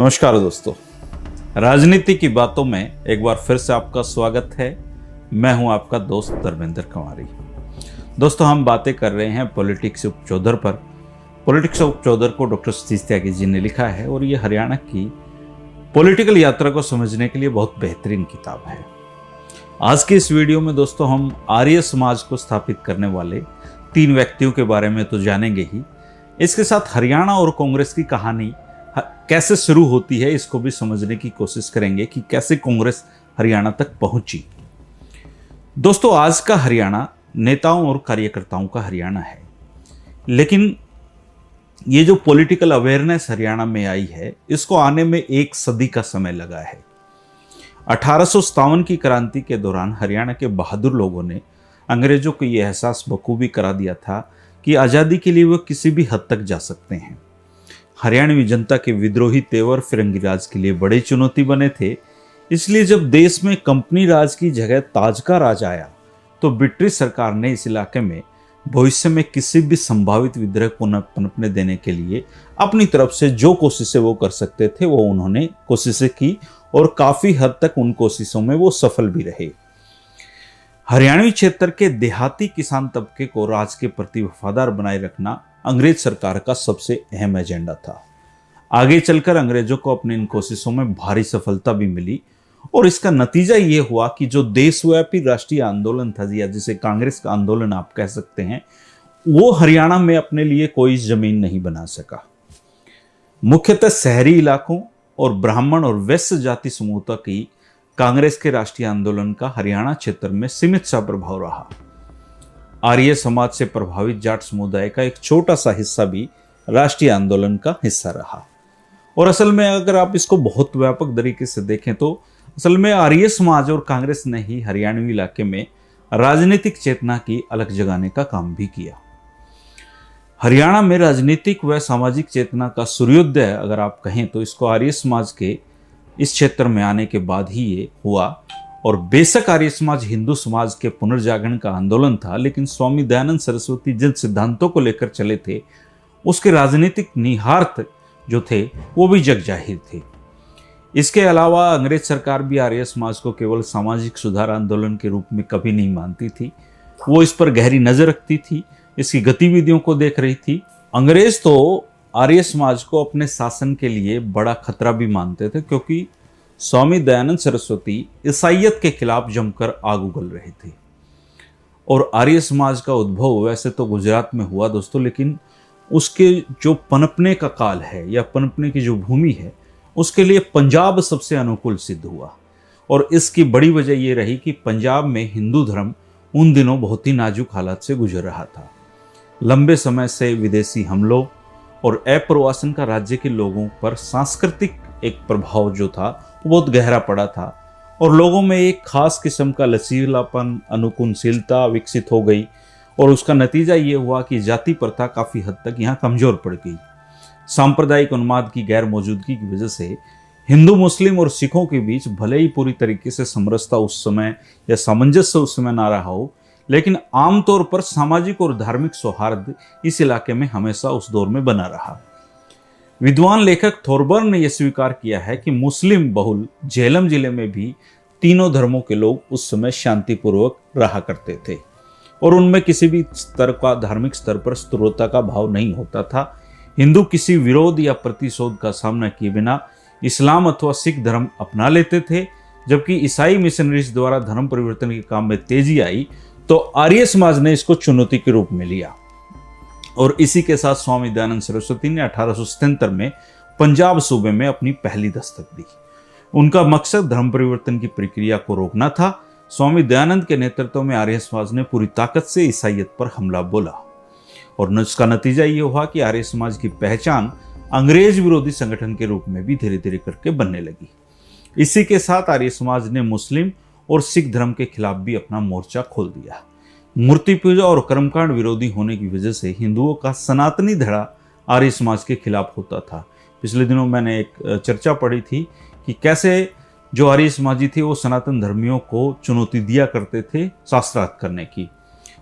नमस्कार दोस्तों, राजनीति की बातों में एक बार फिर से आपका स्वागत है। मैं हूं आपका दोस्त धर्मेंद्र कुमारी। दोस्तों, हम बातें कर रहे हैं पॉलिटिक्स उपचौधर पर। पॉलिटिक्स उपचौधर को डॉक्टर सतीश त्यागी जी ने लिखा है और ये हरियाणा की पॉलिटिकल यात्रा को समझने के लिए बहुत बेहतरीन किताब है। आज की इस वीडियो में दोस्तों हम आर्य समाज को स्थापित करने वाले 3 व्यक्तियों के बारे में तो जानेंगे ही, इसके साथ हरियाणा और कांग्रेस की कहानी कैसे शुरू होती है इसको भी समझने की कोशिश करेंगे कि कैसे कांग्रेस हरियाणा तक पहुंची। दोस्तों, आज का हरियाणा नेताओं और कार्यकर्ताओं का हरियाणा है, लेकिन ये जो पॉलिटिकल अवेयरनेस हरियाणा में आई है इसको आने में 1 सदी का समय लगा है। 1857 की क्रांति के दौरान हरियाणा के बहादुर लोगों ने अंग्रेजों को यह एहसास बखूबी करा दिया था कि आज़ादी के लिए वो किसी भी हद तक जा सकते हैं। हरियाणवी जनता के विद्रोही तेवर फिरंगी राज के लिए बड़ी चुनौती बने थे। इसलिए जब देश में कंपनी राज की जगह ताज का राज आया तो ब्रिटिश सरकार ने इस इलाके में भविष्य में किसी भी संभावित विद्रोह को पनपने देने के लिए अपनी तरफ से जो कोशिशें वो कर सकते थे वो उन्होंने कोशिशें की और काफी हद तक उन कोशिशों में वो सफल भी रहे। हरियाणवी क्षेत्र के देहाती किसान तबके को राज के प्रति वफादार बनाए रखना अंग्रेज सरकार का सबसे अहम एजेंडा था। आगे चलकर अंग्रेजों को अपनी इन कोशिशों में भारी सफलता भी मिली और इसका नतीजा ये हुआ कि जो देशव्यापी राष्ट्रीय आंदोलन था, या जिसे कांग्रेस का आंदोलन आप कह सकते हैं, वो हरियाणा में अपने लिए कोई जमीन नहीं बना सका। मुख्यतः शहरी इलाकों और ब्राह्मण और वैश्य जाति समूह तक की कांग्रेस के राष्ट्रीय आंदोलन का हरियाणा क्षेत्र में सीमित सा प्रभाव रहा। आर्य समाज से प्रभावित जाट समुदाय का एक छोटा सा हिस्सा भी राष्ट्रीय आंदोलन का हिस्सा रहा। और असल में अगर आप इसको बहुत व्यापक तरीके से देखें तो असल में आर्य समाज और कांग्रेस ने ही हरियाणवी इलाके में राजनीतिक चेतना की अलग जगाने का काम भी किया। हरियाणा में राजनीतिक व सामाजिक चेतना का सूर्योदय अगर आप कहें तो इसको आर्य समाज के इस क्षेत्र में आने के बाद ही ये हुआ। और बेशक आर्य समाज हिंदू समाज के पुनर्जागरण का आंदोलन था, लेकिन स्वामी दयानंद सरस्वती जिन सिद्धांतों को लेकर चले थे उसके राजनीतिक निहितार्थ जो थे वो भी जग जाहिर थे। इसके अलावा अंग्रेज सरकार भी आर्य समाज को केवल सामाजिक सुधार आंदोलन के रूप में कभी नहीं मानती थी। वो इस पर गहरी नजर रखती थी, इसकी गतिविधियों को देख रही थी। अंग्रेज तो आर्य समाज को अपने शासन के लिए बड़ा खतरा भी मानते थे, क्योंकि स्वामी दयानंद सरस्वती ईसाईयत के खिलाफ जमकर आग उगल रहे थे। और आर्य समाज का उद्भव वैसे तो गुजरात में हुआ दोस्तों, लेकिन उसके जो पनपने का काल है या पनपने की जो भूमि है उसके लिए पंजाब सबसे अनुकूल सिद्ध हुआ। और इसकी बड़ी वजह यह रही कि पंजाब में हिंदू धर्म उन दिनों बहुत ही नाजुक हालात से गुजर रहा था। लंबे समय से विदेशी हमलों और अप्रवासन का राज्य के लोगों पर सांस्कृतिक एक प्रभाव जो था वो बहुत गहरा पड़ा था और लोगों में एक खास किस्म का लचीलापन, अनुकूलशीलता विकसित हो गई। और उसका नतीजा ये हुआ कि जाति प्रथा काफ़ी हद तक यहाँ कमज़ोर पड़ गई। सांप्रदायिक उन्माद की गैर मौजूदगी की वजह से हिंदू, मुस्लिम और सिखों के बीच भले ही पूरी तरीके से समरसता उस समय या सामंजस्य उस समय ना रहा हो, लेकिन आमतौर पर सामाजिक और धार्मिक सौहार्द इस इलाके में हमेशा उस दौर में बना रहा। विद्वान लेखक थॉरबर्न ने यह स्वीकार किया है कि मुस्लिम बहुल झेलम जिले में भी तीनों धर्मों के लोग उस समय शांतिपूर्वक रहा करते थे और उनमें किसी भी स्तर का, धार्मिक स्तर पर स्थिरता का भाव नहीं होता था। हिंदू किसी विरोध या प्रतिशोध का सामना किए बिना इस्लाम अथवा सिख धर्म अपना लेते थे, जबकि ईसाई मिशनरीज द्वारा धर्म परिवर्तन के काम में तेजी आई तो आर्य समाज ने इसको चुनौती के रूप में लिया। और इसी के साथ स्वामी दयानंद सरस्वती ने 1877 में पंजाब सूबे में अपनी पहली दस्तक दी। उनका मकसद धर्म परिवर्तन की प्रक्रिया को रोकना था। स्वामी दयानंद के नेतृत्व में आर्य समाज ने पूरी ताकत से ईसाईयत पर हमला बोला और इसका नतीजा ये हुआ कि आर्य समाज की पहचान अंग्रेज विरोधी संगठन के रूप में भी धीरे धीरे करके बनने लगी। इसी के साथ आर्य समाज ने मुस्लिम और सिख धर्म के खिलाफ भी अपना मोर्चा खोल दिया। मूर्ति पूजा और कर्मकांड विरोधी होने की वजह से हिंदुओं का सनातनी धड़ा आर्य समाज के खिलाफ होता था। पिछले दिनों मैंने एक चर्चा पढ़ी थी कि कैसे जो आर्य समाजी थे वो सनातन धर्मियों को चुनौती दिया करते थे शास्त्रार्थ करने की,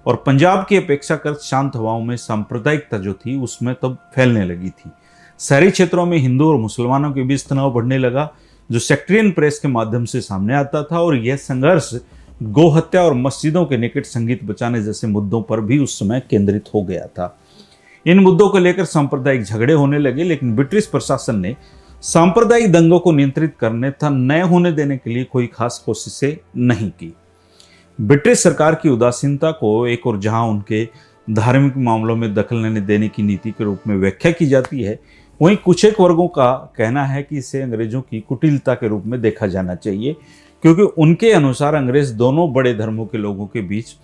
और पंजाब की अपेक्षाकृत शांत हवाओं में सांप्रदायिकता जो थी उसमें तब फैलने लगी थी। शहरी क्षेत्रों में हिंदू और मुसलमानों के बीच तनाव बढ़ने लगा, जो सेक्टेरियन प्रेस के माध्यम से सामने आता था, और यह संघर्ष गौ हत्या और मस्जिदों के निकट संगीत बचाने जैसे मुद्दों पर भी उस समय केंद्रित हो गया था। इन मुद्दों को लेकर सांप्रदायिक झगड़े होने लगे, लेकिन ब्रिटिश प्रशासन ने सांप्रदायिक दंगों को नियंत्रित करने तथा न होने देने के लिए कोई खास कोशिशें नहीं की। ब्रिटिश सरकार की उदासीनता को एक और जहां उनके धार्मिक मामलों में दखल न देने की नीति के रूप में व्याख्या की जाती है, वहीं कुछ एक वर्गों का कहना है कि इसे अंग्रेजों की कुटिलता के रूप में देखा जाना चाहिए, क्योंकि उनके अनुसार अंग्रेज दोनों बड़े धर्मों के लोगों के बीच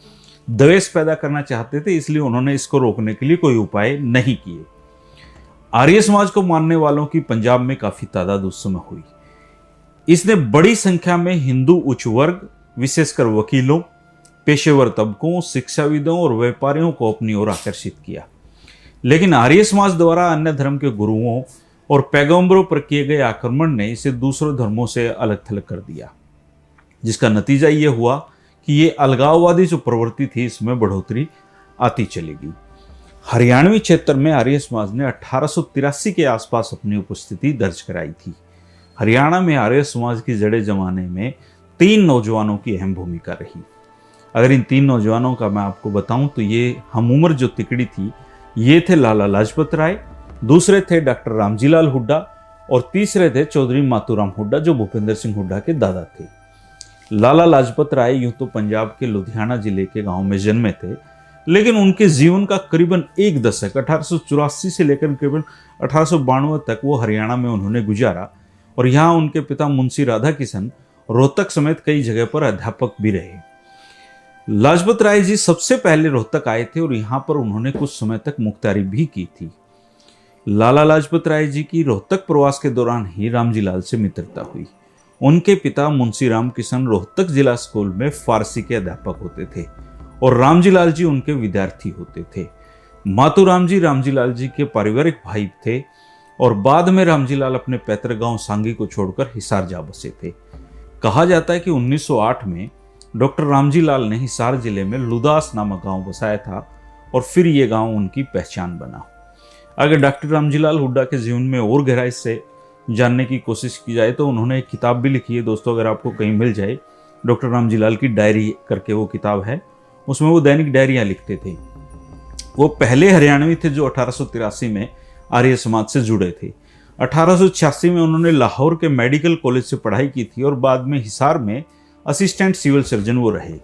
द्वेष पैदा करना चाहते थे, इसलिए उन्होंने इसको रोकने के लिए कोई उपाय नहीं किए। आर्य समाज को मानने वालों की पंजाब में काफी तादाद उस समय हुई। इसने बड़ी संख्या में हिंदू उच्च वर्ग, विशेषकर वकीलों, पेशेवर तबकों, शिक्षाविदों और व्यापारियों को अपनी ओर आकर्षित किया। लेकिन आर्य समाज द्वारा अन्य धर्म के गुरुओं और पैगंबरों पर किए गए आक्रमण ने इसे दूसरे धर्मों से अलग थलग कर दिया, जिसका नतीजा ये हुआ कि ये अलगाववादी जो प्रवृत्ति थी इसमें बढ़ोतरी आती चलेगी। हरियाणवी क्षेत्र में आर्य समाज ने 1883 के आसपास अपनी उपस्थिति दर्ज कराई थी। हरियाणा में आर्य समाज की जड़ें जमाने में 3 नौजवानों की अहम भूमिका रही। अगर इन 3 नौजवानों का मैं आपको बताऊं तो ये हम उम्र जो तिकड़ी थी, ये थे लाला लाजपत राय, दूसरे थे डॉक्टर रामजीलाल हुड्डा और तीसरे थे चौधरी मातूराम हुड्डा, जो भूपेंद्र सिंह हुड्डा के दादा थे। लाला लाजपत राय यूं तो पंजाब के लुधियाना जिले के गांव में जन्मे थे, लेकिन उनके जीवन का करीबन एक दशक 1884 से लेकर करीबन 1892 तक वो हरियाणा में उन्होंने गुजारा, और यहाँ उनके पिता मुंशी राधा किशन रोहतक समेत कई जगह पर अध्यापक भी रहे। लाजपत राय जी सबसे पहले रोहतक आए थे और यहाँ पर उन्होंने कुछ समय तक मुख्तारी भी की थी। लाला लाजपत राय जी की रोहतक प्रवास के दौरान ही रामजी लाल से मित्रता हुई। उनके पिता मुंशी राम किशन रोहतक जिला स्कूल में फारसी के अध्यापक होते थे और रामजी लाल जी उनके विद्यार्थी होते थे। मातूराम जी रामजी लाल जी के पारिवारिक भाई थे और बाद में रामजी लाल अपने पैतृक गांव सांगी को छोड़कर हिसार जा बसे थे। कहा जाता है कि 1908 में डॉक्टर रामजी लाल ने हिसार जिले में लुदास नामक गांव बसाया था और फिर ये गांव उनकी पहचान बना। अगर डॉक्टर रामजी लाल हुड्डा के जीवन में और गहराई से जानने की कोशिश की जाए तो उन्होंने एक किताब भी लिखी है दोस्तों, अगर आपको कहीं मिल जाए, डॉक्टर रामजी लाल की डायरी करके वो किताब है। उसमें वो दैनिक डायरियां लिखते थे। वो पहले हरियाणवी थे जो 1883 में आर्य समाज से जुड़े थे। 1886 में उन्होंने लाहौर के मेडिकल कॉलेज से पढ़ाई की थी और बाद में हिसार में असिस्टेंट सिविल सर्जन वो रहे।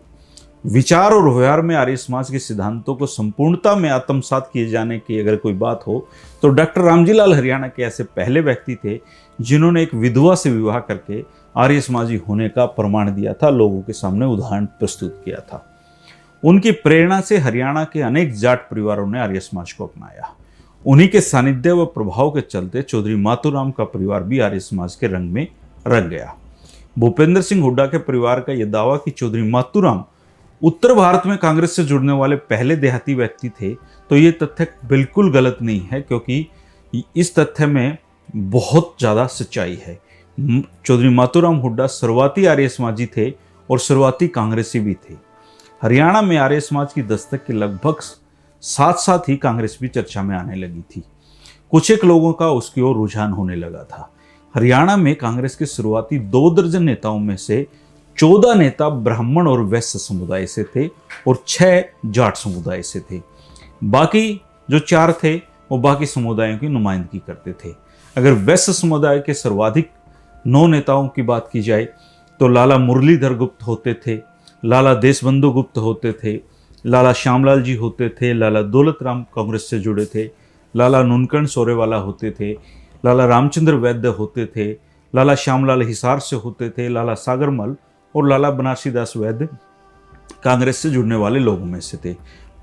विचार और व्यवहार में आर्य समाज के सिद्धांतों को संपूर्णता में आत्मसात किए जाने की अगर कोई बात हो तो डॉक्टर रामजी लाल हरियाणा के ऐसे पहले व्यक्ति थे जिन्होंने एक विधवा से विवाह करके आर्य समाजी होने का प्रमाण दिया था, लोगों के सामने उदाहरण प्रस्तुत किया था। उनकी प्रेरणा से हरियाणा के अनेक जाट परिवारों ने आर्य समाज को अपनाया। उन्हीं के सानिध्य व प्रभाव के चलते चौधरी मातूराम का परिवार भी आर्य समाज के रंग में रंग गया। भूपेंद्र सिंह हुड्डा के परिवार का यह दावा कि चौधरी मातूराम उत्तर भारत में कांग्रेस से जुड़ने वाले पहले देहाती व्यक्ति थे, तो ये तथ्य बिल्कुल गलत नहीं है, क्योंकि इस तथ्य में बहुत ज्यादा सच्चाई है। चौधरी मातूराम हुड्डा शुरुआती आर्य समाजी थे और शुरुआती कांग्रेसी भी थे। हरियाणा में आर्य समाज की दस्तक के लगभग साथ साथ ही कांग्रेस भी चर्चा में आने लगी थी। कुछ एक लोगों का उसकी ओर रुझान होने लगा था। हरियाणा में कांग्रेस के शुरुआती 2 दर्जन नेताओं में से 14 नेता ब्राह्मण और वैश्य समुदाय से थे और 6 जाट समुदाय से थे। बाकी जो 4 थे वो बाकी समुदायों की नुमाइंदगी करते थे। अगर वैश्य समुदाय के सर्वाधिक 9 नेताओं की बात की जाए तो लाला मुरलीधर गुप्त होते थे, लाला देशबंधु गुप्त होते थे, लाला श्यामलाल जी होते थे, लाला दौलत राम कांग्रेस से जुड़े थे, लाला नुनकण सोरेवाला होते थे, लाला रामचंद्र वैद्य होते थे, लाला श्यामलाल हिसार से होते थे, लाला सागरमल और लाला बनारसी दास वैद्य कांग्रेस से जुड़ने वाले लोगों में से थे।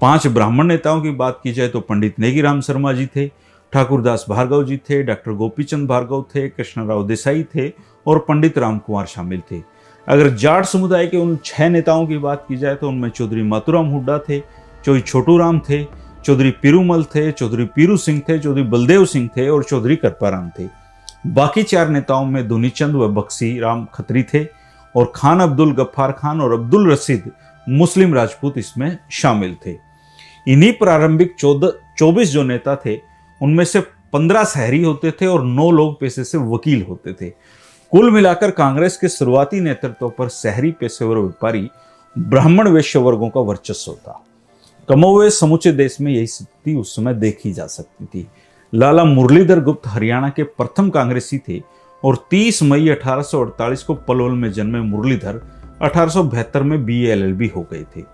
5 ब्राह्मण नेताओं की बात की जाए तो पंडित नेगीराम शर्मा जी थे, ठाकुरदास भार्गव जी थे, डॉक्टर गोपीचंद भार्गव थे, कृष्णराव देसाई थे और पंडित राम कुमार शामिल थे। अगर जाट समुदाय के उन 6 नेताओं की बात की जाए तो उनमें चौधरी मातूराम हुड्डा थे, चौधरी छोटू राम थे, चौधरी पीरूमल थे, चौधरी पीरू सिंह थे, चौधरी बलदेव सिंह थे और चौधरी करपाराम थे। बाकी 4 नेताओं में दुनीचंद व बख्शी राम खत्री थे और खान अब्दुल गफ्फार खान और अब्दुल रशीद मुस्लिम राजपूत इसमें शामिल थे। इन्हीं प्रारंभिक 24 जो नेता थे उनमें से 15 शहरी होते थे और 9 लोग पेशे से वकील होते थे। कुल मिलाकर कांग्रेस के शुरुआती नेतृत्व पर शहरी पेशेवर व्यापारी ब्राह्मण वैश्य वर्गों का वर्चस्व था। कमोवेश समूचे देश में यही स्थिति उस समय देखी जा सकती थी। लाला मुरलीधर गुप्त हरियाणा के प्रथम कांग्रेसी थे और 30 मई 1848 को पलवल में जन्मे मुरलीधर 1872 में BA LLB हो गए थे।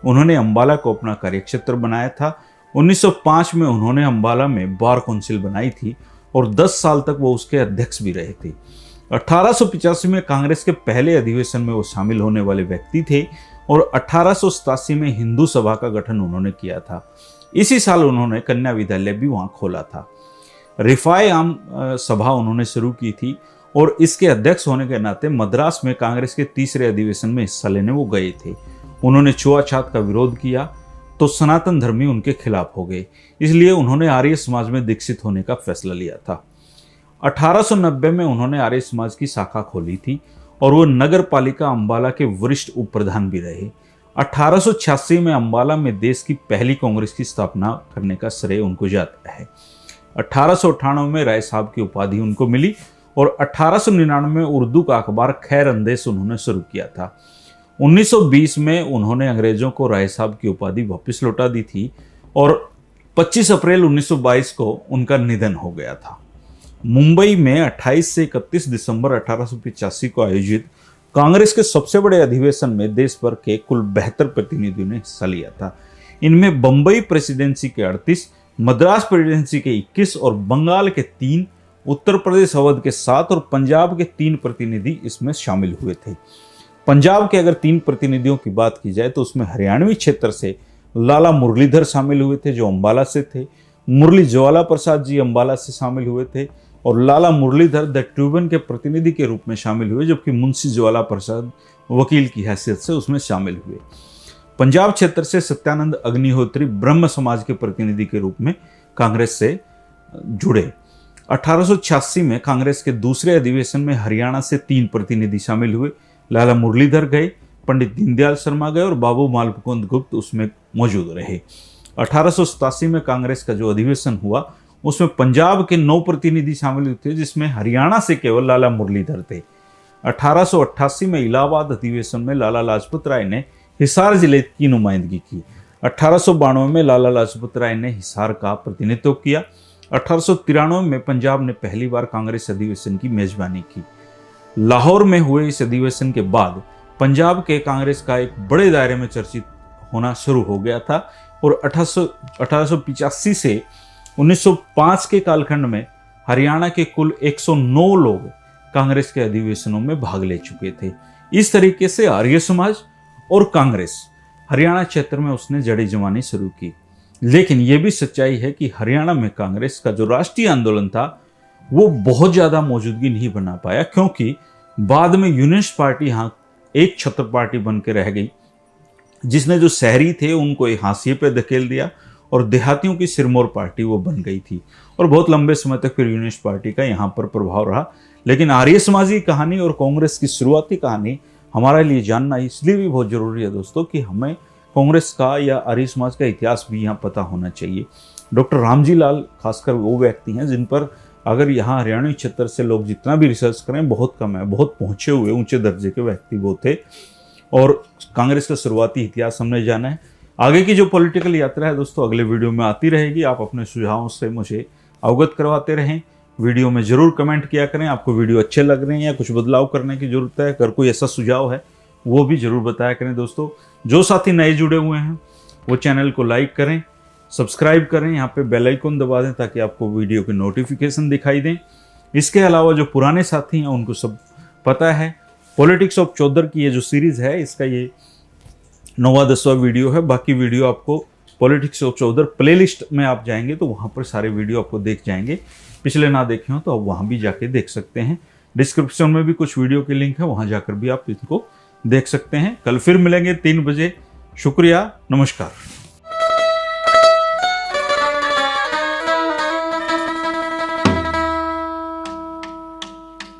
उन्होंने अंबाला को अपना कार्यक्षेत्र बनाया था। 1905 में उन्होंने अंबाला में बार काउंसिल बनाई थी और 10 साल तक वो उसके अध्यक्ष भी रहे थे। 1885 में कांग्रेस के पहले अधिवेशन में वो शामिल होने वाले व्यक्ति थे और 1887 में हिंदू सभा का गठन उन्होंने किया था। इसी साल उन्होंने कन्या विद्यालय भी वहां खोला था। रिफाई आम सभा उन्होंने शुरू की थी और इसके अध्यक्ष होने के नाते मद्रास में कांग्रेस के तीसरे अधिवेशन में हिस्सा लेने वो गए थे। उन्होंने छुआछूत का विरोध किया तो सनातन धर्मी उनके खिलाफ हो गए, इसलिए उन्होंने आर्य समाज में दीक्षित होने का फैसला लिया था। 1890 में उन्होंने आर्य समाज की शाखा खोली थी और वो नगर पालिका अंबाला के वरिष्ठ उप प्रधान भी रहे। 1886 में अंबाला में देश की पहली कांग्रेस की स्थापना करने का श्रेय उनको जाता है। 1898 में राय साहब की उपाधि उनको मिली और 1899 में उर्दू का अखबार खैर अंदेश उन्होंने शुरू किया था। 1920 में उन्होंने अंग्रेजों को राय साहब की उपाधि वापस लौटा दी थी और 25 अप्रैल 1922 को उनका निधन हो गया था। मुंबई में 28 से 31 दिसंबर 1885 को आयोजित कांग्रेस के सबसे बड़े अधिवेशन में देश भर के कुल 72 प्रतिनिधियों ने हिस्सा लिया था। इनमें बंबई प्रेसिडेंसी के 38, मद्रास प्रेसिडेंसी के 21 और बंगाल के 3, उत्तर प्रदेश अवध के 7 और पंजाब के 3 प्रतिनिधि इसमें शामिल हुए थे। पंजाब के अगर 3 प्रतिनिधियों की बात की जाए तो उसमें हरियाणवी क्षेत्र से लाला मुरलीधर शामिल हुए थे जो अंबाला से थे, मुरली ज्वाला प्रसाद जी अंबाला से शामिल हुए थे और लाला मुरलीधर द ट्रिब्यून के प्रतिनिधि के रूप में शामिल हुए, जबकि मुंशी ज्वाला प्रसाद वकील की हैसियत से उसमें शामिल हुए। पंजाब क्षेत्र से सत्यानंद अग्निहोत्री ब्रह्म समाज के प्रतिनिधि के रूप में कांग्रेस से जुड़े। 1886 में कांग्रेस के दूसरे अधिवेशन में हरियाणा से 3 प्रतिनिधि शामिल हुए। लाला मुरलीधर गए, पंडित दीनदयाल शर्मा गए और बाबू मालपुकुंद गुप्त उसमें मौजूद रहे। 1887 में कांग्रेस का जो अधिवेशन हुआ उसमें पंजाब के 9 प्रतिनिधि शामिल थे, जिसमें हरियाणा से केवल लाला मुरलीधर थे। 1888 में इलाहाबाद अधिवेशन में लाला लाजपत राय ने हिसार जिले की नुमाइंदगी की। 1892 में लाला लाजपत राय ने हिसार का प्रतिनिधित्व किया। 1893 में पंजाब ने पहली बार कांग्रेस अधिवेशन की मेजबानी की। लाहौर में हुए इस अधिवेशन के बाद पंजाब के कांग्रेस का एक बड़े दायरे में चर्चित होना शुरू हो गया था और 1885 से 1905 के कालखंड में हरियाणा के कुल 109 लोग कांग्रेस के अधिवेशनों में भाग ले चुके थे। इस तरीके से आर्य समाज और कांग्रेस हरियाणा क्षेत्र में उसने जड़ी जमानी शुरू की। लेकिन यह भी सच्चाई है कि हरियाणा में कांग्रेस का जो राष्ट्रीय आंदोलन था वो बहुत ज्यादा मौजूदगी नहीं बना पाया, क्योंकि बाद में यूनिस्ट पार्टी यहाँ एक छत्र पार्टी बन के रह गई, जिसने जो शहरी थे उनको एक हाशिए पे धकेल दिया और देहातियों की सिरमौर पार्टी वो बन गई थी और बहुत लंबे समय तक फिर यूनिस्ट पार्टी का यहाँ पर प्रभाव रहा। लेकिन आर्य समाज की कहानी और कांग्रेस की शुरुआती कहानी हमारे लिए जानना इसलिए भी बहुत जरूरी है दोस्तों कि हमें कांग्रेस का या आर्य समाज का इतिहास भी यहाँ पता होना चाहिए। डॉक्टर रामजी लाल खासकर वो व्यक्ति हैं जिन पर अगर यहाँ हरियाणवी क्षेत्र से लोग जितना भी रिसर्च करें बहुत कम है। बहुत पहुंचे हुए ऊंचे दर्जे के व्यक्ति वो थे और कांग्रेस का शुरुआती इतिहास हमने जाना है। आगे की जो पॉलिटिकल यात्रा है दोस्तों अगले वीडियो में आती रहेगी। आप अपने सुझावों से मुझे अवगत करवाते रहें। वीडियो में जरूर कमेंट किया करें आपको वीडियो अच्छे लग रहे हैं या कुछ बदलाव करने की जरूरत है। अगर कोई ऐसा सुझाव है वो भी जरूर बताया करें दोस्तों। जो साथी नए जुड़े हुए हैं वो चैनल को लाइक करें, सब्सक्राइब करें, यहाँ पे बेल आइकन दबा दें ताकि आपको वीडियो के नोटिफिकेशन दिखाई दें। इसके अलावा जो पुराने साथी हैं उनको सब पता है पॉलिटिक्स ऑफ चौधर की ये जो सीरीज है इसका ये 9वां 10वां वीडियो है। बाकी वीडियो आपको पॉलिटिक्स ऑफ चौधर प्लेलिस्ट में आप जाएंगे तो वहाँ पर सारे वीडियो आपको देख जाएंगे। पिछले ना देखे हो तो आप वहाँ भी जाके देख सकते हैं। डिस्क्रिप्शन में भी कुछ वीडियो के लिंक है, वहाँ जाकर भी आप इनको देख सकते हैं। कल फिर मिलेंगे 3 बजे। शुक्रिया, नमस्कार।